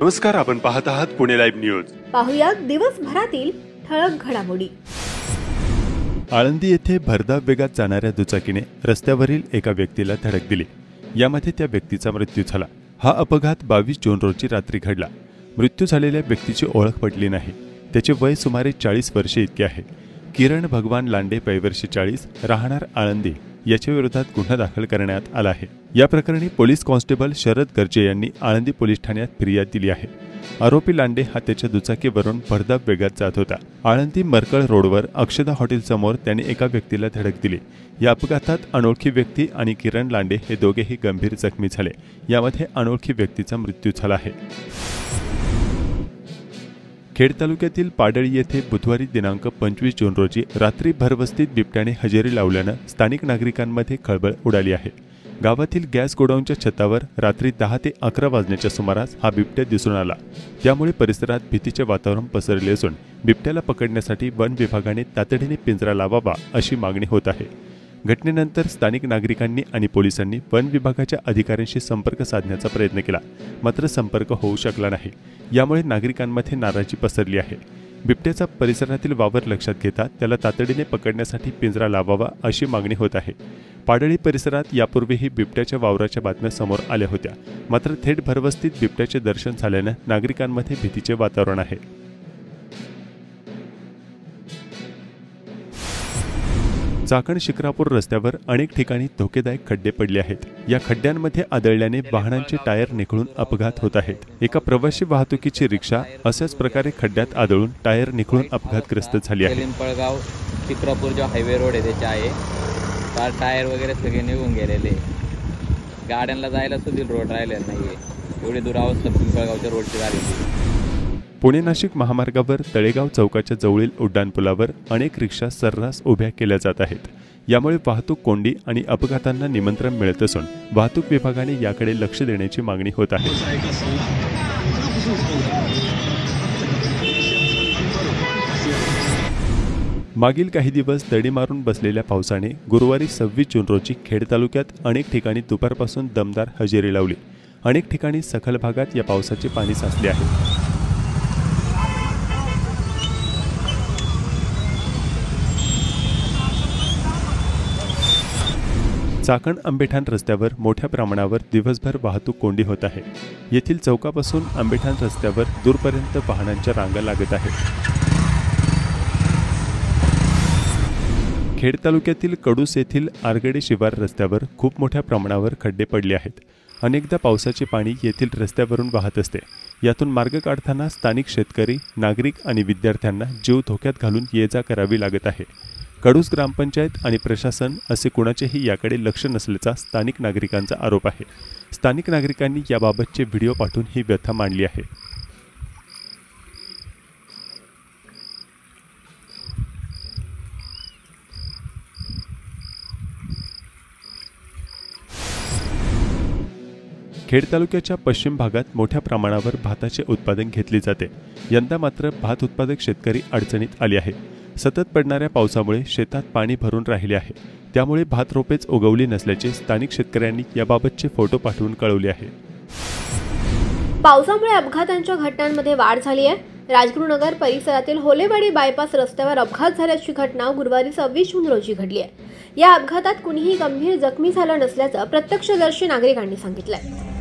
नमस्कार, आपण पाहत आहात पुणे लाईव्ह न्यूज। पाहुया दिवसभरातील ठळक घडामोडी। आळंदी येथे भरधाव वेगात जाणाऱ्या दुचाकीने रस्त्यावरील एका व्यक्तीला धडक दिली। यामध्ये त्या व्यक्तीचा मृत्यू झाला। हा अपघात 22 जून रोजी रात्री घडला। मृत्यू झालेल्या व्यक्तीची ओळख पटली नाही। त्याचे वय सुमारे 40 वर्षे इतके आहे। किरण भगवान लांडे, वय वर्ष 40, राहणार आळंदी, याच्या विरोधात गुन्हा दाखल करण्यात आला आहे। या प्रकरणी पोलीस कॉन्स्टेबल शरद गर्जे यांनी आळंदी पोलीस ठाण्यात फिर्याद दिली आहे। आरोपी लांडे हा त्याच्या दुचाकीवरून भरधाव वेगात जात होता। आळंदी मरकळ रोडवर अक्षदा हॉटेल समोर त्याने एका व्यक्तीला धडक दिली। या अपघातात अनोळखी व्यक्ती आणि किरण लांडे हे दोघेही गंभीर जखमी झाले। यामध्ये अनोळखी व्यक्तीचा मृत्यू झाला आहे। खेड तालुक्यातील पाडळी येथे बुधवारी दिनांक 25 जून रोजी रात्री भरवस्तीत बिबट्याने हजेरी लावल्यानं स्थानिक नागरिकांमध्ये खळबळ उडाली आहे। गावातील गॅस गोडाऊनच्या छतावर रात्री 10 ते 11 वाजण्याच्या सुमारास हा बिबट्या दिसून आला। त्यामुळे परिसरात भीतीचे वातावरण पसरले असून बिबट्याला पकडण्यासाठी वन विभागाने तातडीने पिंजरा लावावा अशी मागणी होत आहे। घटनेनंतर स्थानिक नागरिकांनी आणि पोलिसांनी वन विभागाच्या अधिकाऱ्यांशी संपर्क साधण्याचा प्रयत्न केला, मात्र संपर्क होऊ शकला नाही। यामुळे नागरिकांमध्ये नाराजी पसरली आहे। बिबट्याचा परिसरातील वावर लक्षात घेता त्याला तातडीने पकडण्यासाठी पिंजरा लावावा अशी मागणी होत आहे। पाडळी परिसरात यापूर्वीही बिबट्याच्या वावराच्या बातम्या समोर आल्या होत्या, मात्र थेट भरवस्तीत बिबट्याचे दर्शन झाल्यानं नागरिकांमध्ये भीतीचे वातावरण आहे। चाकण शिक्रापूर रस्त्यावर अनेक ठिकाणी धोकेदायक खड्डे पडले आहेत। या खड्ड्यांमध्ये आदळल्याने वाहनांचे टायर निखळून अपघात होत आहेत। एका प्रवासी वाहतुकीची रिक्षा अशाच प्रकारे खड्ड्यात आदळून टायर निखळून अपघातग्रस्त झाली आहे। पिंपळगाव शिक्रापूर जो हायवे रोड आहे त्याचे आहे, तर टायर वगैरे सगळे निघून गेलेले। गाड्यांना जायला सुद्धा रोड राहिलेला नाहीये। एवढी दूर अवस्था पिंपळगावच्या रोडची झालेली। पुणे नाशिक महामार्गावर तळेगाव चौकाच्या जवळील उड्डाणपुलावर अनेक रिक्षा सर्रास उभ्या केल्या जात आहेत। यामुळे वाहतूक कोंडी आणि अपघातांना निमंत्रण मिळत असून वाहतूक विभागाने याकडे लक्ष देण्याची मागणी होत आहे। मागील काही दिवस दडी मारून बसलेल्या पावसाने गुरुवारी 26 जून रोजी खेड तालुक्यात अनेक ठिकाणी दुपारपासून दमदार हजेरी लावली। अनेक ठिकाणी सखल भागात या पावसाचे पाणी साचले आहे। चाकण आंबेठाण रस्त्यावर मोठ्या प्रमाणावर दिवसभर वाहतूक कोंडी होत आहे। येथील चौकापासून आंबेठाण रस्त्यावर दूरपर्यंत वाहनांच्या रांगा लागत आहेत। खेड तालुक्यातील कडूस येथील आरगडे शिवार रस्त्यावर खूप मोठ्या प्रमाणावर खड्डे पडले आहेत। अनेकदा पावसाचे पाणी येथील रस्त्यावरून वाहत असते। यातून मार्ग काढताना स्थानिक शेतकरी, नागरिक आणि विद्यार्थ्यांना जीव धोक्यात घालून ये-जा करावी लागत आहे। कडूस ग्रामपंचायत आणि प्रशासन असे कुणाचेही याकडे लक्ष नसल्याचा स्थानिक नागरिकांचा आरोप आहे। स्थानिक नागरिकांनी याबाबतचे व्हिडिओ पाठवून ही व्यथा मांडली आहे। खेड तालुक्याच्या पश्चिम भागात मोठ्या प्रमाणावर भाताचे उत्पादन घेतले जाते। यंदा मात्र भात उत्पादक शेतकरी अडचणीत आले आहे। सतत पडणाऱ्या पावसामुळे शेतात पाणी भरून राहिले आहे। त्यामुळे भात रोपेच उगवली नसल्याचे स्थानिक शेतकऱ्यांनी याबाबतचे फोटो पाठवून कळवले आहे। पावसामुळे अपघातांच्या घटनांमध्ये वाढ झाली आहे। राजगुरुनगर परिसरातील होलेवाडी बायपास रस्त्यावर अपघात झाल्याची घटना गुरुवारी 26 जून रोजी घडली आहे। या अपघातात कुणीही गंभीर जखमी झालं नसल्याचं प्रत्यक्षदर्शी नागरिकांनी सांगितलंय।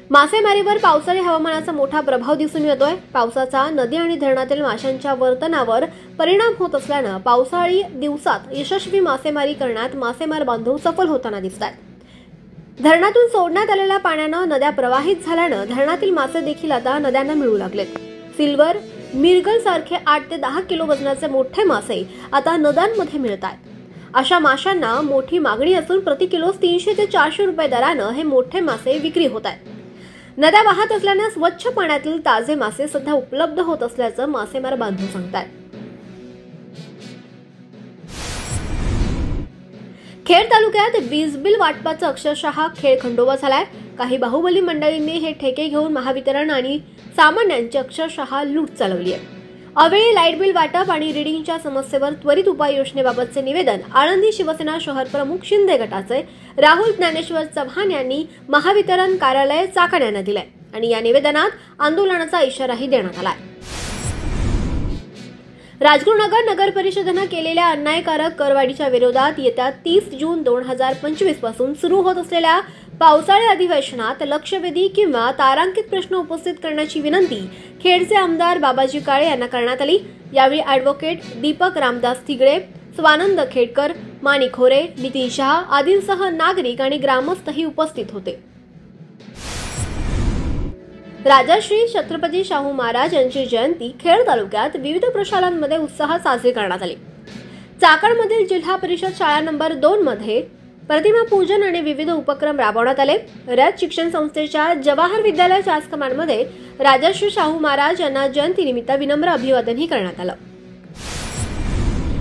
मासेमारीवर पावसाळी हवामानाचा मोठा प्रभाव दिसून येतोय। पावसाचा नदी आणि धरणातील माशांच्या वर्तनावर परिणाम होत असल्यानं पावसाळी दिवसात यशस्वी मासेमारी करण्यात मासेमार बांधव सफल होताना दिसतात। धरणातून सोडण्यात आलेल्या पाण्यानं नद्या प्रवाहित झाल्यानं धरणातील मासे देखील आता नद्यांना मिळू लागलेत। सिल्वर, मिरगल सारखे 8 ते 10 किलो वजनाचे मोठे मासे आता नद्यांमध्ये मिळतात। अशा माशांना मोठी मागणी असून प्रति किलो 300 ते 400 रुपये दरानं हे मोठे मासे विक्री होत आहेत। नद्या वाहत असल्याने स्वच्छ पाण्यातील ताजे मासे सध्या उपलब्ध होत असल्याचं मासेमार बांधव सांगतात। खेड तालुक्यात वीज बिल वाटपाचा अक्षरशः खेळ खंडोबा झालाय। काही बाहुबली मंडळींनी हे ठेके घेऊन महावितरण आणि सामान्यांची अक्षरशः लूट चालवली आहे। अवेळी लाईट बिल वाटप आणि रिडिंगच्या समस्येवर त्वरित उपाययोजनेबाबतचे निवेदन आळंदी शिवसेना शहर प्रमुख शिंदे गटाचे राहुल ज्ञानेश्वर चव्हाण यांनी महावितरण कार्यालय चाकण यांना दिले आणि या निवेदनात आंदोलनाचा इशाराही देण्यात आला. राजगुरुनगर नगर परिषदेने केलेल्या अन्यायकारक करवाढीच्या विरोधात येत्या 30 जून 2025 पासून सुरू होत असलेल्या पावसाळी अधिवेशनात लक्षवेधी किंवा तारांकित प्रश्न उपस्थित करण्याची विनंती खेडचे आमदार बाबाजी काळे यांना करण्यात आली. यावेळी ॲडव्होकेट दीपक रामदास तिगडे, स्वानंद खेडकर, माणिक खोरे, नितीन शहा आदींसह नागरिक आणि ग्रामस्थही उपस्थित होते. राजश्री छत्रपती शाहू महाराज यांची जयंती खेड तालुक्यात विविध प्रशालांमध्ये उत्साहात साजरी करण्यात आली. चाकणमधील जिल्हा परिषद शाळा नंबर 2 मध्ये प्रतिमा पूजन आणि विविध उपक्रम राबवण्यात आले. रयत शिक्षण संस्थेच्या जवाहर विद्यालय चासकमानमध्ये राजश्री शाहू महाराज यांना जयंतीनिमित्त विनम्र अभिवादनही करण्यात आलं.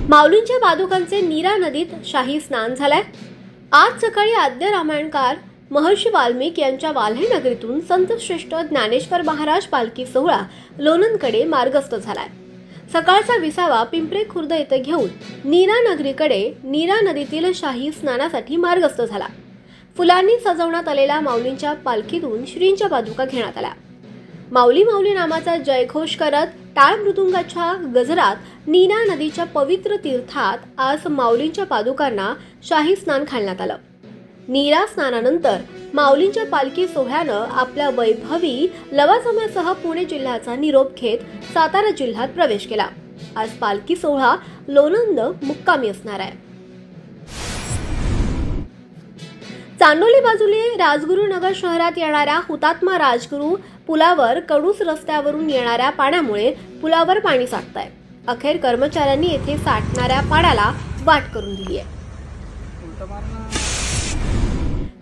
माऊलींच्या पादुकांचे नीरा नदीत शाही स्नान झालंय. आज सकाळी आद्य रामायणकार महर्षी वाल्मिक यांच्या वाल्हे नगरीतून संत श्रेष्ठ ज्ञानेश्वर महाराज पालखी सोहळा लोणंदकडे मार्गस्थ झालाय. सकाळचा विसावा पिंपरे खुर्द येथे घेऊन नीरा नगरीकडे नीरा नदीतील शाही स्नानासाठी मार्गस्थ झाला. फुलांनी सजवण्यात आलेल्या माऊलींच्या पालखीतून श्रींच्या पादुका घेण्यात आल्या. माऊली माऊली नामाचा जयघोष करत टाळ मृदुंगाच्या गजरात नीरा नदीच्या पवित्र तीर्थात आज माऊलींच्या पादुकांना शाही स्नान घालण्यात आलं. नीरा स्नानानंतर माऊलींच्या पालखी सोहळ्यानं आपल्या वैभवी लवाजम्यासह पुणे जिल्ह्याचा निरोप घेत सातारा जिल्ह्यात प्रवेश केला. आज पालखी सोहळा लोणंद मुक्कामी असणार आहे. चांडोली बाजूले राजगुरुनगर शहरात येणाऱ्या हुतात्मा राजगुरू पुलावर कडूस रस्त्यावरून येणाऱ्या पाण्यामुळे पुलावर पाणी साठतंय. अखेर कर्मचाऱ्यांनी येथे साठणाऱ्या पाण्याला वाट करून दिली आहे.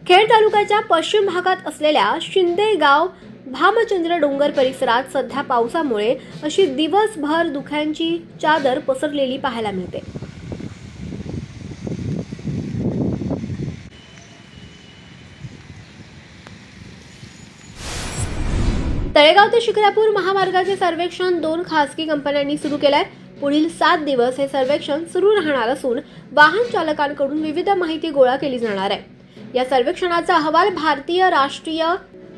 खेड तालुक्याच्या पश्चिम भागात असलेल्या शिंदे गाव भामचंद्र डोंगर परिसरात सध्या पावसामुळे अशी दिवसभर धुक्यांची चादर पसरलेली पाहायला मिळते. तळेगाव ते शिक्रापूर महामार्गाचे सर्वेक्षण 2 खासगी कंपन्यांनी सुरू केलंय. पुढील 7 दिवस हे सर्वेक्षण सुरू राहणार असून वाहन चालकांकडून विविध माहिती गोळा केली जाणार आहे. या सर्वेक्षणाचा अहवाल भारतीय राष्ट्रीय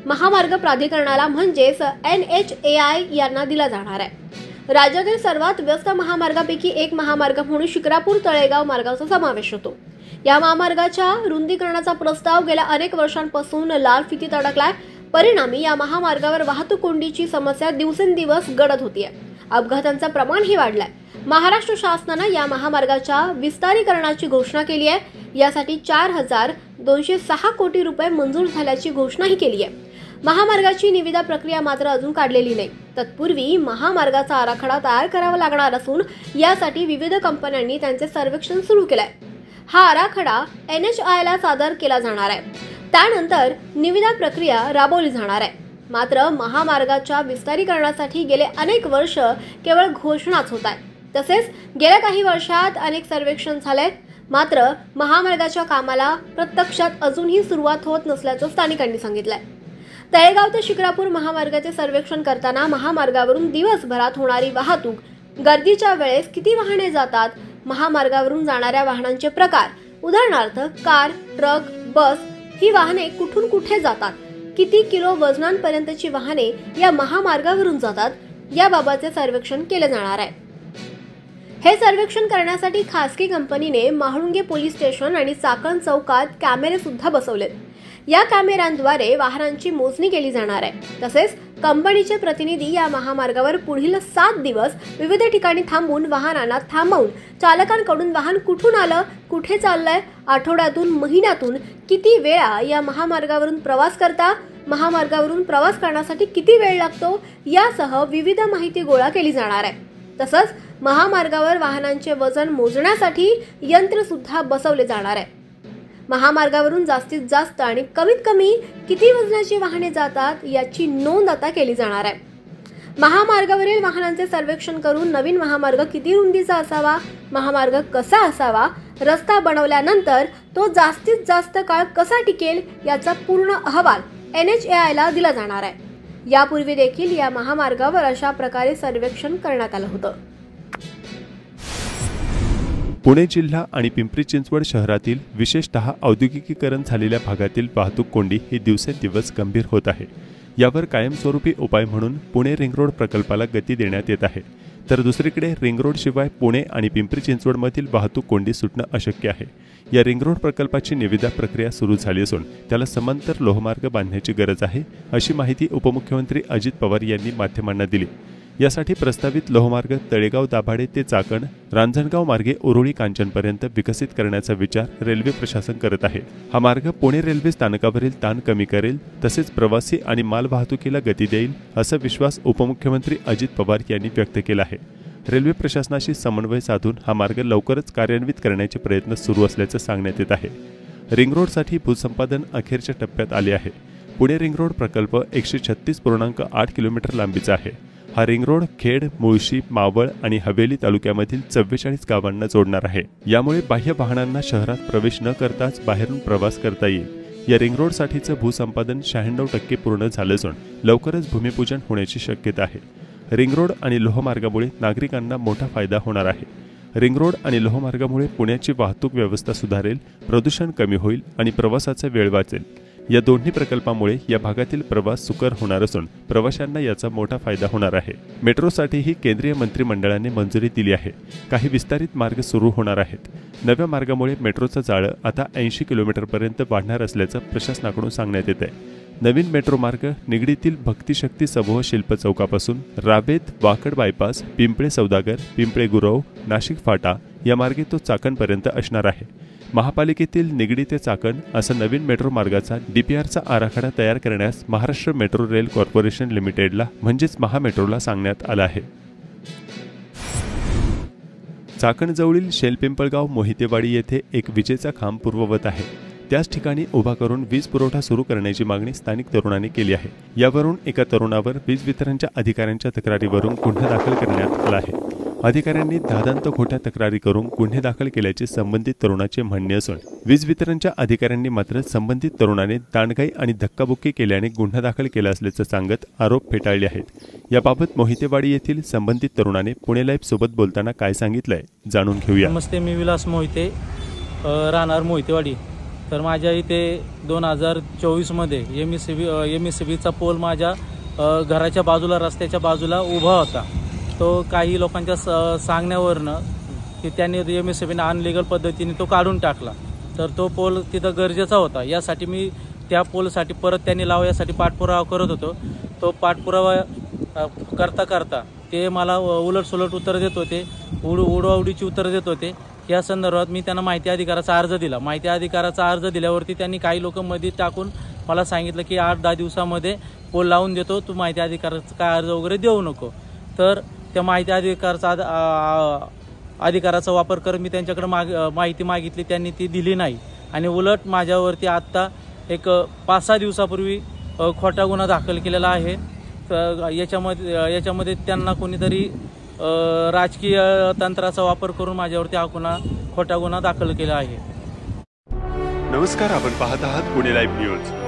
महामार्ग प्राधिकरणाला म्हणजेच NHAI यांना दिला जाणार आहे. राज्यातील सर्वात व्यस्त महामार्गापैकी एक महामार्ग म्हणून शिक्रापूर तळेगाव मार्गाचा समावेश होतो. या महामार्गाच्या रुंदीकरणाचा प्रस्ताव गेल्या अनेक वर्षांपासून लाल फितीत अडकलाय. परिणामी या महामार्गावर वाहतूक कोंडीची समस्या दिवसेंदिवस गडद होतीये. अपघातांचं प्रमाणही वाढलंय. महाराष्ट्र शासनानं या महामार्गाच्या विस्तारीकरणाची घोषणा केली आहे. यासाठी 4,206 कोटी रुपये मंजूर झाल्याची घोषणाही केली आहे. महामार्गाची निविदा प्रक्रिया मात्र अजून काढलेली नाही. तत्पूर्वी महामार्गाचा आराखडा तयार करावा लागणार असून यासाठी विविध कंपन्यांनी त्यांचे सर्वेक्षण सुरू केलंय. हा आराखडा NHAI ला सादर केला जाणार आहे. त्यानंतर निविदा प्रक्रिया राबवली जाणार आहे. मात्र महामार्गाच्या विस्तारीकरणासाठी गेले अनेक वर्ष केवळ घोषणाच होत आहे. तसेच गेल्या काही वर्षात अनेक सर्वेक्षण झाले. मात्र महामार्गाच्या कामाला प्रत्यक्षात अजूनही सुरुवात होत नसल्याचं स्थानिकांनी सांगितलंय. तळेगाव ते शिक्रापूर महामार्गाचे सर्वेक्षण करताना महामार्गावरून दिवसभरात होणारी वाहतूक, गर्दीच्या वेळेस किती वाहने जातात, महामार्गावरून जाणाऱ्या वाहनांचे प्रकार, उदाहरणार्थ कार, ट्रक, बस ही वाहने कुठून कुठे जातात, किती किलो वजनांपर्यंतची वाहने या महामार्गावरून जातात याबाबतचे सर्वेक्षण केले जाणार आहे. हे सर्वेक्षण करण्यासाठी खासगी कंपनीने म्हाळुंगे पोलीस स्टेशन आणि चाकण चौकात कॅमेरे सुद्धा बसवलेत. या कॅमेऱ्यांद्वारे वाहनांची मोजणी केली जाणार आहे. तसेच कंपनीचे प्रतिनिधी या महामार्गावर पुढील 7 दिवस विविध ठिकाणी थांबून वाहनांना थांबवून चालकांकडून वाहन कुठून आलं, कुठे चाललंय, आठवड्यातून, महिन्यातून किती वेळा या महामार्गावरून प्रवास करता, महामार्गावरून प्रवास करण्यासाठी किती वेळ लागतो यासह विविध माहिती गोळा केली जाणार आहे. तसंच महामार्गावर वाहनांचे वजन मोजण्यासाठी यंत्र सुद्धा बसवले जाणार आहे. महामार्गावरून जास्तीत जास्त आणि कमीत कमी किती वजनाची वाहने जातात याची नोंद आता केली जाणार आहे. महामार्गावरील वाहनांचे सर्वेक्षण करून नवीन महामार्ग किती रुंदीचा असावा, महामार्ग कसा असावा, रस्ता बनवल्यानंतर तो जास्तीत जास्त काळ कसा टिकेल याचा पूर्ण अहवाल NHAI ला दिला जाणार आहे. यापूर्वी देखील या महामार्गावर अशा प्रकारे सर्वेक्षण करण्यात आलं होतं. पुणे जिल्हा आणि पिंपरी चिंचवड शहरातील विशेषतः औद्योगिकीकरण झालेल्या भागातील वाहतूक कोंडी ही दिवसेंदिवस गंभीर होत आहे. यावर कायमस्वरूपी उपाय म्हणून पुणे रिंग रोड प्रकल्पाला गती देण्यात येत आहे. तर दुसरीकडे रिंग रोड शिवाय पुणे आणि पिंपरी चिंचवडमधील वाहतूक कोंडी सुटणं अशक्य आहे. या रिंग रोड प्रकल्पाची निविदा प्रक्रिया सुरू झाली असून त्याला समांतर लोहमार्ग बांधण्याची गरज आहे, अशी माहिती उपमुख्यमंत्री अजित पवार यांनी माध्यमांना दिली. यासाठी प्रस्तावित लोहमार्ग तळेगाव दाभाडे ते चाकण, रांजणगाव मार्गे उरुळी कांचनपर्यंत विकसित करण्याचा विचार रेल्वे प्रशासन करत आहे. हा मार्ग पुणे रेल्वे स्थानकावरील ताण कमी करेल, तसेच प्रवासी आणि माल वाहतुकीला गती देईल, असा विश्वास उपमुख्यमंत्री अजित पवार यांनी व्यक्त केला आहे. रेल्वे प्रशासनाशी समन्वय साधून हा मार्ग लवकरच कार्यान्वित करण्याचे प्रयत्न सुरू असल्याचं सांगण्यात येत आहे. रिंग रोडसाठी भूसंपादन अखेरच्या टप्प्यात आले आहे. पुणे रिंग रोड प्रकल्प 136.8 किलोमीटर लांबीचा आहे. हा रिंग रोड खेड, मुळशी, मावळ आणि हवेली तालुक्यामधील 44 गावांना जोडणार आहे. यामुळे बाह्य वाहनांना शहरात प्रवेश न करताच बाहेरून प्रवास करता येईल. या रिंग रोडसाठीचं भूसंपादन 96% पूर्ण झालं असून लवकरच भूमिपूजन होण्याची शक्यता आहे. रिंग रोड आणि लोहमार्गामुळे नागरिकांना मोठा फायदा होणार आहे. रिंग रोड आणि लोहमार्गामुळे पुण्याची वाहतूक व्यवस्था सुधारेल, प्रदूषण कमी होईल आणि प्रवासाचा वेळ वाचेल. या दोन्ही प्रकल्पामुळे या भागातील प्रवास सुकर होणार असून प्रवाशांना याचा मोठा फायदा होणार आहे. मेट्रोसाठीही केंद्रीय मंत्रिमंडळाने मंजुरी दिली आहे. काही विस्तारित मार्ग सुरू होणार आहेत. नव्या मार्गामुळे मेट्रोचं जाळं आता 80 किलोमीटरपर्यंत वाढणार असल्याचं प्रशासनाकडून सांगण्यात येत आहे. नवीन मेट्रो मार्ग निगडीतील भक्तिशक्ती समूह शिल्प चौकापासून रावेत, वाकड बायपास, पिंपळे सौदागर, पिंपळे गुरव, नाशिक फाटा या मार्गे तो चाकणपर्यंत असणार आहे. महापालिकेतील निगडी ते चाकण असा नवीन मेट्रो मार्गाचा DPRचा आराखडा तयार करण्यास महाराष्ट्र मेट्रो रेल कॉर्पोरेशन लिमिटेडला म्हणजेच महामेट्रोला सांगण्यात आलं आहे. चाकणजवळील शेलपिंपळगाव मोहितेवाडी येथे एक विजेचा खांब पूर्ववत आहे. त्याच ठिकाणी उभा करून वीज पुरवठा सुरू करण्याची मागणी स्थानिक तरुणांनी केली आहे. यावरून एका तरुणावर वीज वितरणच्या अधिकाऱ्यांच्या तक्रारीवरून गुन्हा दाखल करण्यात आला आहे. अधिकाऱ्यांनी दादांत खोट्या तक्रारी करून गुन्हे दाखल केल्याचे संबंधित तरुणाचे म्हणणे असून वीज वितरणच्या अधिकाऱ्यांनी मात्र संबंधित तरुणाने दांडगाई आणि धक्काबुक्की केल्याने गुन्हा दाखल केला असल्याचं सांगत आरोप फेटाळले आहेत. याबाबत मोहितेवाडी येथील संबंधित तरुणाने पुणे लाईव्ह सोबत बोलताना काय सांगितलंय जाणून घेऊया. नमस्ते, मी विलास मोहिते, राहणार मोहितेवाडी. तर माझ्या इथे 2024मध्ये MSCBचा पोल माझ्या घराच्या बाजूला, रस्त्याच्या बाजूला उभा होता. तो काही लोकांच्या सांगण्यावरनं की त्यांनी MSCBने अनलिगल पद्धतीने तो काढून टाकला. तर तो पोल तिथं गरजेचा होता. यासाठी मी त्या पोलसाठी परत त्यांनी लावा यासाठी पाठपुरावा करत होतो. तो पाठपुरावा करता करता ते मला उलटसुलट उत्तर देत होते, उडवाउडीची उत्तर देत होते. या संदर्भात मी त्यांना माहिती अधिकाराचा अर्ज दिला. माहिती अधिकाराचा अर्ज दिल्यावरती त्यांनी काही लोक मध्ये टाकून मला सांगितलं की 8-10 दिवसामध्ये पोल लावून देतो, तू माहिती अधिकाराचा काय अर्ज वगैरे देऊ नको. तर त्या माहिती अधिकाराचा वापर करत मी त्यांच्याकडे माहिती मागितली, त्यांनी ती दिली नाही. आणि उलट माझ्यावरती आत्ता एक 5-6 दिवसापूर्वी खोटा गुन्हा दाखल केलेला आहे. तर याच्यामध्ये त्यांना कोणीतरी राजकीय तंत्राचा वापर करून माझ्यावरती हा खोटा गुन्हा दाखल केला आहे. नमस्कार, आपण पाहत आहात पुणे लाईव्ह न्यूज.